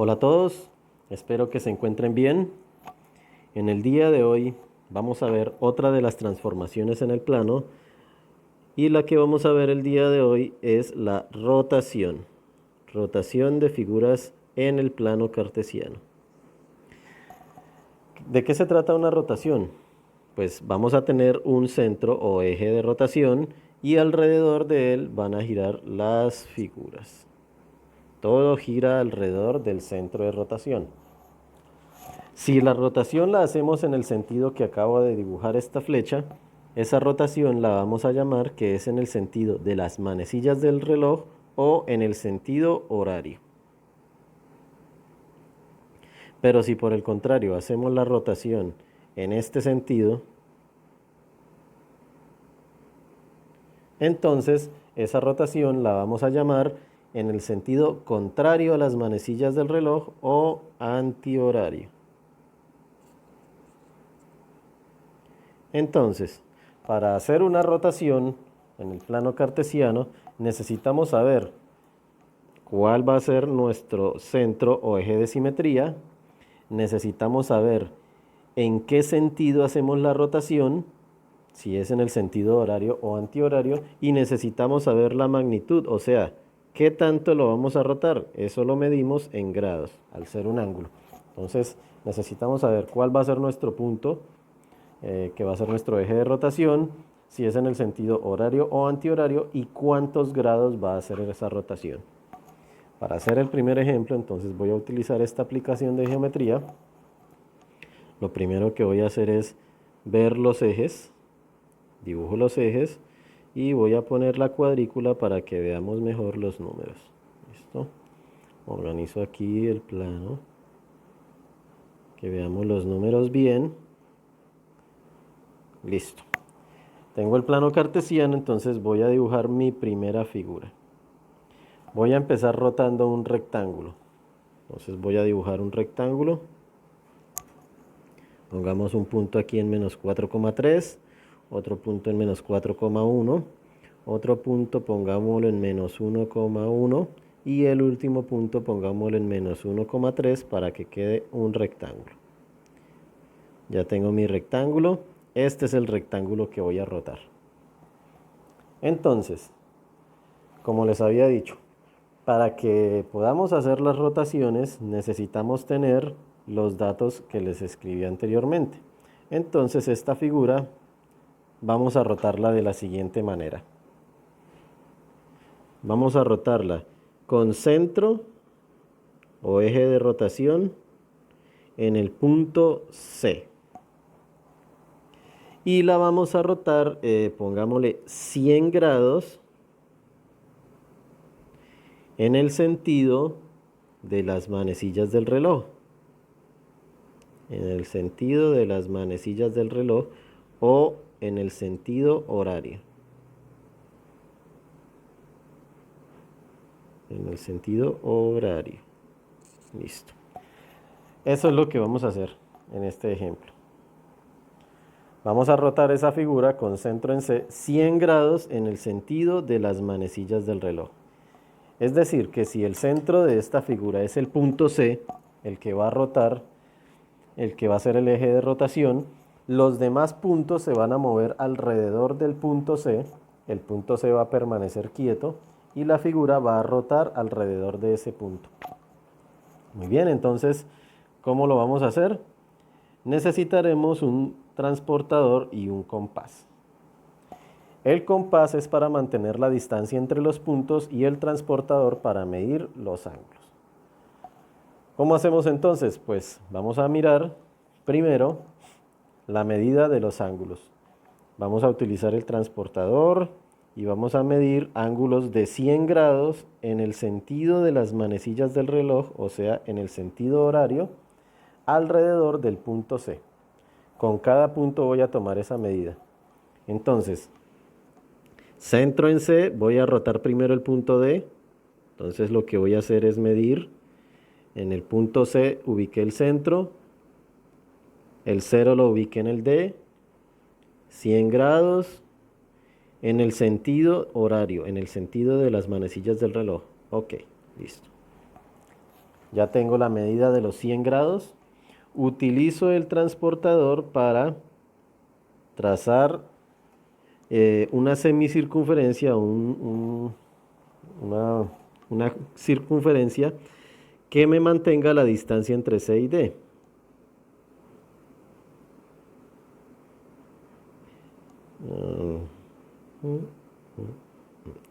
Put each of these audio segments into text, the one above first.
Hola a todos, espero que se encuentren bien. En el día de hoy vamos a ver otra de las transformaciones en el plano y la que vamos a ver el día de hoy es la rotación. Rotación de figuras en el plano cartesiano. ¿De qué se trata una rotación? Pues vamos a tener un centro o eje de rotación y alrededor de él van a girar las figuras. Todo gira alrededor del centro de rotación. Si la rotación la hacemos en el sentido que acabo de dibujar esta flecha, esa rotación la vamos a llamar que es en el sentido de las manecillas del reloj o en el sentido horario. Pero si por el contrario hacemos la rotación en este sentido, entonces esa rotación la vamos a llamar en el sentido contrario a las manecillas del reloj o antihorario. Entonces, para hacer una rotación en el plano cartesiano, necesitamos saber cuál va a ser nuestro centro o eje de simetría. Necesitamos saber en qué sentido hacemos la rotación, si es en el sentido horario o antihorario, y necesitamos saber la magnitud, o sea, qué tanto lo vamos a rotar. Eso lo medimos en grados, al ser un ángulo. Entonces, necesitamos saber cuál va a ser nuestro punto, que va a ser nuestro eje de rotación, si es en el sentido horario o antihorario y cuántos grados va a hacer esa rotación. Para hacer el primer ejemplo, entonces voy a utilizar esta aplicación de geometría. Lo primero que voy a hacer es ver los ejes, dibujo los ejes y voy a poner la cuadrícula para que veamos mejor los números. ¿Listo? Organizo aquí el plano, que veamos los números bien. Listo. Tengo el plano cartesiano, entonces voy a dibujar mi primera figura. Voy a empezar rotando un rectángulo. Entonces voy a dibujar un rectángulo. Pongamos un punto aquí en menos 4,3, otro punto en menos 4,1, otro punto pongámoslo en menos 1,1 y el último punto pongámoslo en menos 1,3 para que quede un rectángulo. Ya tengo mi rectángulo. Este es el rectángulo que voy a rotar. Entonces, como les había dicho, para que podamos hacer las rotaciones necesitamos tener los datos que les escribí anteriormente. Entonces esta figura vamos a rotarla de la siguiente manera. Vamos a rotarla con centro o eje de rotación en el punto C. Y la vamos a rotar, pongámosle 100 grados en el sentido de las manecillas del reloj. En el sentido de las manecillas del reloj o en el sentido horario. En el sentido horario. Listo. Eso es lo que vamos a hacer en este ejemplo. Vamos a rotar esa figura con centro en C 100 grados en el sentido de las manecillas del reloj. Es decir, que si el centro de esta figura es el punto C, el que va a rotar, el que va a ser el eje de rotación, los demás puntos se van a mover alrededor del punto C, el punto C va a permanecer quieto y la figura va a rotar alrededor de ese punto. Muy bien, entonces, ¿cómo lo vamos a hacer? Necesitaremos un transportador y un compás. El compás es para mantener la distancia entre los puntos y el transportador para medir los ángulos. ¿Cómo hacemos entonces? Pues vamos a mirar primero la medida de los ángulos. Vamos a utilizar el transportador y vamos a medir ángulos de 100 grados en el sentido de las manecillas del reloj, o sea, en el sentido horario, alrededor del punto C. Con cada punto voy a tomar esa medida. Entonces, centro en C, voy a rotar primero el punto D. Entonces lo que voy a hacer es medir. En el punto C ubiqué el centro. El 0 lo ubiqué en el D. 100 grados. En el sentido horario, en el sentido de las manecillas del reloj. Ok, listo. Ya tengo la medida de los 100 grados. Utilizo el transportador para trazar una semicircunferencia, una, una circunferencia que me mantenga la distancia entre C y D.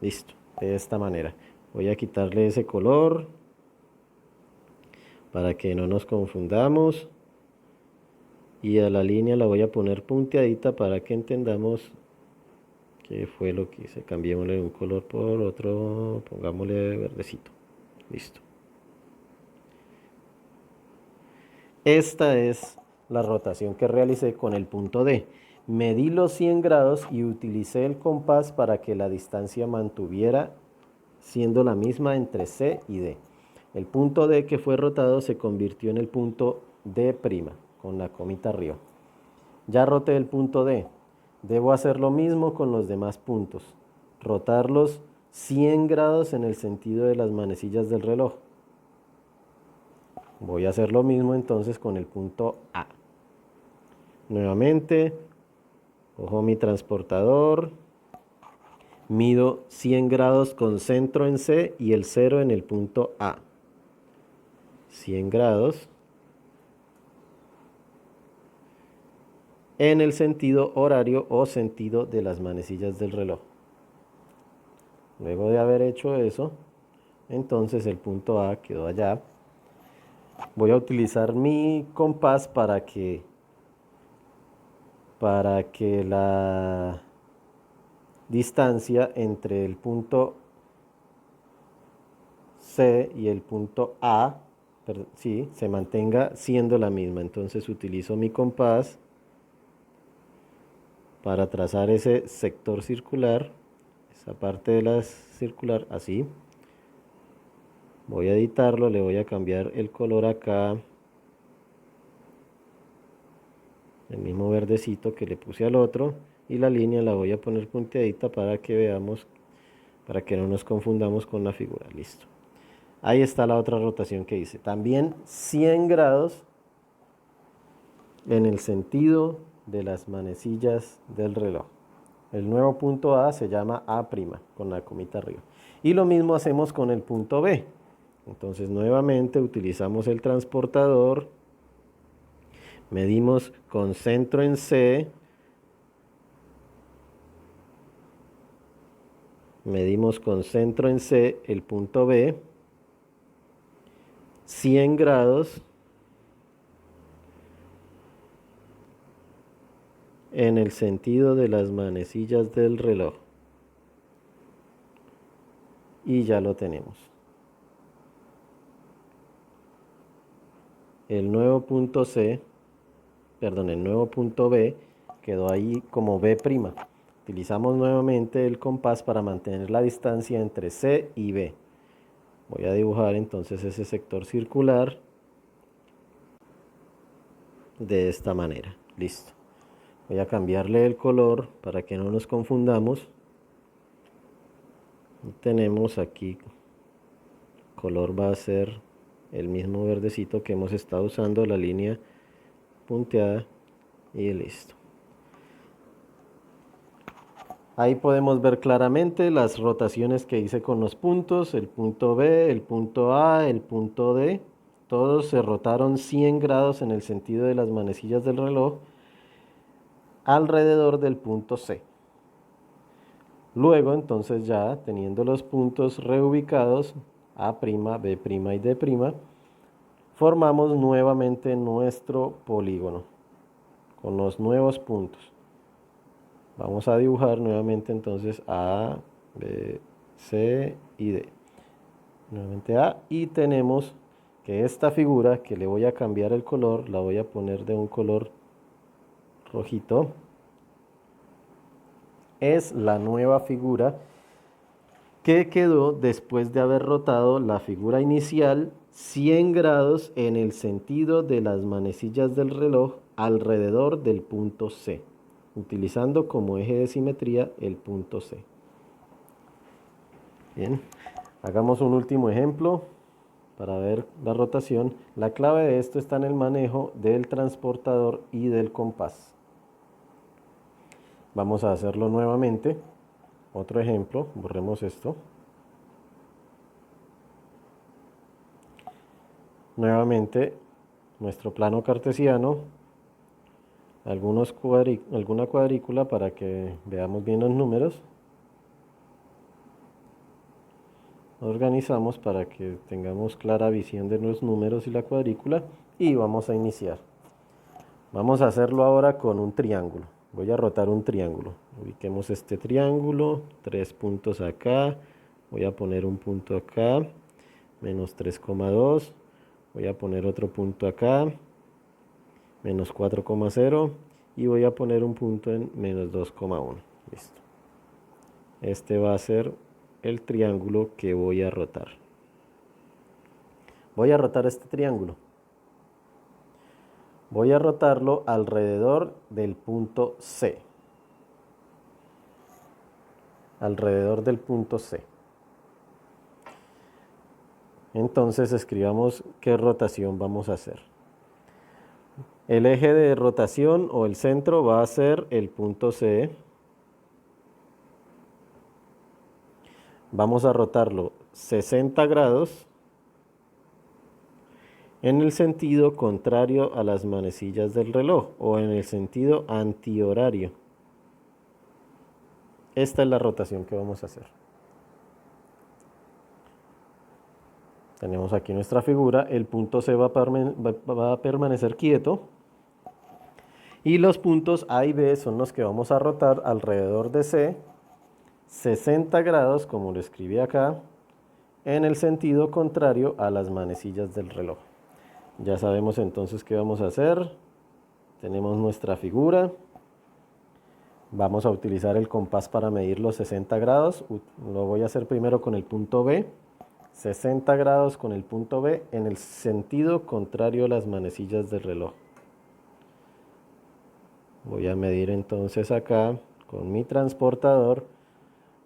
Listo, de esta manera. Voy a quitarle ese color para que no nos confundamos. Y a la línea la voy a poner punteadita para que entendamos qué fue lo que hice. Cambiémosle un color por otro, pongámosle verdecito. Listo. Esta es la rotación que realicé con el punto D. Medí los 100 grados y utilicé el compás para que la distancia mantuviera siendo la misma entre C y D. El punto D que fue rotado se convirtió en el punto D', con la comita arriba. Ya roté el punto D. Debo hacer lo mismo con los demás puntos. Rotarlos 100 grados en el sentido de las manecillas del reloj. Voy a hacer lo mismo entonces con el punto A. Nuevamente, cojo mi transportador, mido 100 grados con centro en C y el 0 en el punto A. 100 grados en el sentido horario o sentido de las manecillas del reloj. Luego de haber hecho eso, entonces el punto A quedó allá. Voy a utilizar mi compás para que la distancia entre el punto C y el punto A, sí, se mantenga siendo la misma. Entonces utilizo mi compás para trazar ese sector circular, esa parte de la circular, así. Voy a editarlo, le voy a cambiar el color acá, el mismo verdecito que le puse al otro, y la línea la voy a poner punteadita para que veamos, para que no nos confundamos con la figura. Listo. Ahí está la otra rotación que hice. También 100 grados en el sentido de las manecillas del reloj. El nuevo punto A se llama A', con la comita arriba. Y lo mismo hacemos con el punto B. Entonces nuevamente utilizamos el transportador, medimos con centro en C, medimos con centro en C el punto B, 100 grados en el sentido de las manecillas del reloj. Y ya lo tenemos. El nuevo punto el nuevo punto B quedó ahí como B'. Utilizamos nuevamente el compás para mantener la distancia entre C y B. Voy a dibujar entonces ese sector circular de esta manera. Listo. Voy a cambiarle el color para que no nos confundamos. Y tenemos aquí, color va a ser el mismo verdecito que hemos estado usando, la línea punteada, y listo. Ahí podemos ver claramente las rotaciones que hice con los puntos, el punto B, el punto A, el punto D. Todos se rotaron 100 grados en el sentido de las manecillas del reloj alrededor del punto C. Luego, entonces ya teniendo los puntos reubicados, A', B' y D', formamos nuevamente nuestro polígono con los nuevos puntos. Vamos a dibujar nuevamente entonces A, B, C y D. Nuevamente A, y tenemos que esta figura, que le voy a cambiar el color, la voy a poner de un color rojito, es la nueva figura que quedó después de haber rotado la figura inicial 100 grados en el sentido de las manecillas del reloj alrededor del punto C, utilizando como eje de simetría el punto C. Bien, hagamos un último ejemplo para ver la rotación. La clave de esto está en el manejo del transportador y del compás. Vamos a hacerlo nuevamente. Otro ejemplo, borremos esto. Nuevamente, nuestro plano cartesiano, alguna cuadrícula para que veamos bien los números. Organizamos para que tengamos clara visión de los números y la cuadrícula y vamos a iniciar. Vamos a hacerlo ahora con un triángulo. Voy a rotar un triángulo. Ubiquemos este triángulo, 3 puntos acá, voy a poner un punto acá, menos 3,2, voy a poner otro punto acá, menos 4,0 y voy a poner un punto en menos 2,1. Listo. Este va a ser el triángulo que voy a rotar. Voy a rotar este triángulo. Voy a rotarlo alrededor del punto C. Alrededor del punto C. Entonces escribamos qué rotación vamos a hacer. El eje de rotación o el centro va a ser el punto C. Vamos a rotarlo 60 grados en el sentido contrario a las manecillas del reloj o en el sentido antihorario. Esta es la rotación que vamos a hacer. Tenemos aquí nuestra figura, el punto C va a permanecer quieto y los puntos A y B son los que vamos a rotar alrededor de C, 60 grados, como lo escribí acá, en el sentido contrario a las manecillas del reloj. Ya sabemos entonces qué vamos a hacer. Tenemos nuestra figura. Vamos a utilizar el compás para medir los 60 grados. Lo voy a hacer primero con el punto B. 60 grados con el punto B en el sentido contrario a las manecillas del reloj. Voy a medir entonces acá con mi transportador,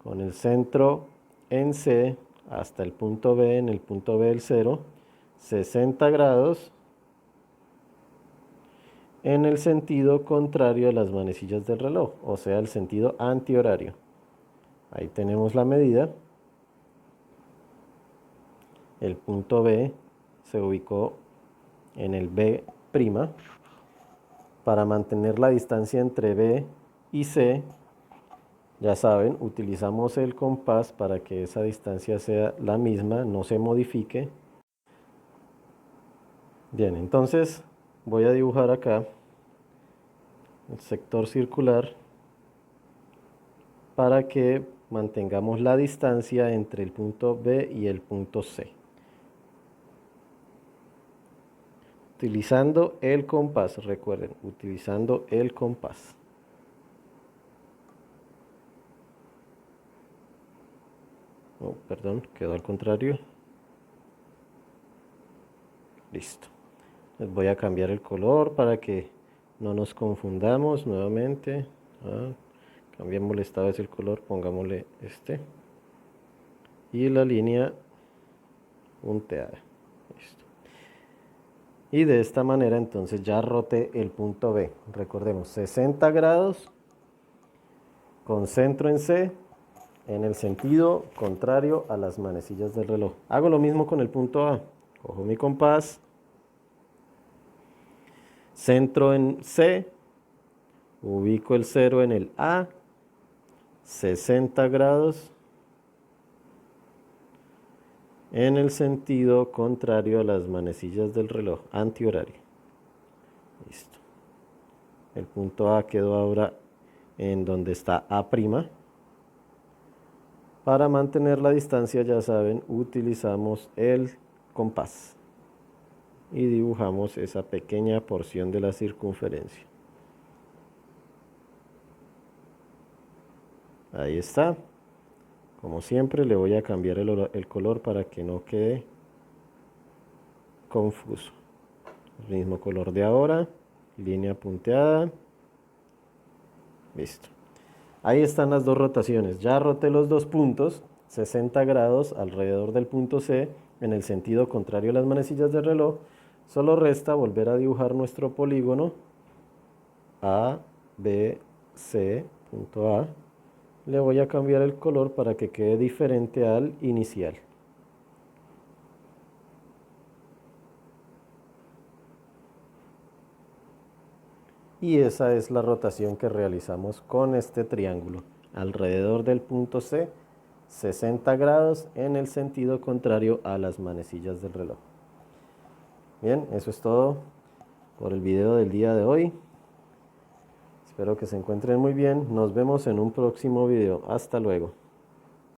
con el centro en C hasta el punto B, en el punto B del 0, 60 grados en el sentido contrario a las manecillas del reloj, o sea, el sentido antihorario. Ahí tenemos la medida. El punto B se ubicó en el B'. Para mantener la distancia entre B y C, ya saben, utilizamos el compás para que esa distancia sea la misma, no se modifique. Bien, entonces voy a dibujar acá el sector circular para que mantengamos la distancia entre el punto B y el punto C. Utilizando el compás, recuerden, utilizando el compás. Oh, perdón, quedó al contrario. Listo. Les voy a cambiar el color para que no nos confundamos nuevamente. Cambiémosle esta vez el color, pongámosle este. Y la línea punteada. Listo. Y de esta manera entonces ya roté el punto B. Recordemos, 60 grados con centro en C en el sentido contrario a las manecillas del reloj. Hago lo mismo con el punto A. Cojo mi compás, centro en C, ubico el 0 en el A, 60 grados en el sentido contrario a las manecillas del reloj, antihorario. Listo. El punto A quedó ahora en donde está A'. Para mantener la distancia, ya saben, utilizamos el compás y dibujamos esa pequeña porción de la circunferencia. Ahí está. Como siempre, le voy a cambiar el color para que no quede confuso. El mismo color de ahora, línea punteada. Listo. Ahí están las dos rotaciones. Ya roté los dos puntos, 60 grados alrededor del punto C en el sentido contrario a las manecillas del reloj, solo resta volver a dibujar nuestro polígono A, B, C, punto A. Le voy a cambiar el color para que quede diferente al inicial. Y esa es la rotación que realizamos con este triángulo. Alrededor del punto C, 60 grados en el sentido contrario a las manecillas del reloj. Bien, eso es todo por el video del día de hoy. Espero que se encuentren muy bien. Nos vemos en un próximo video. Hasta luego.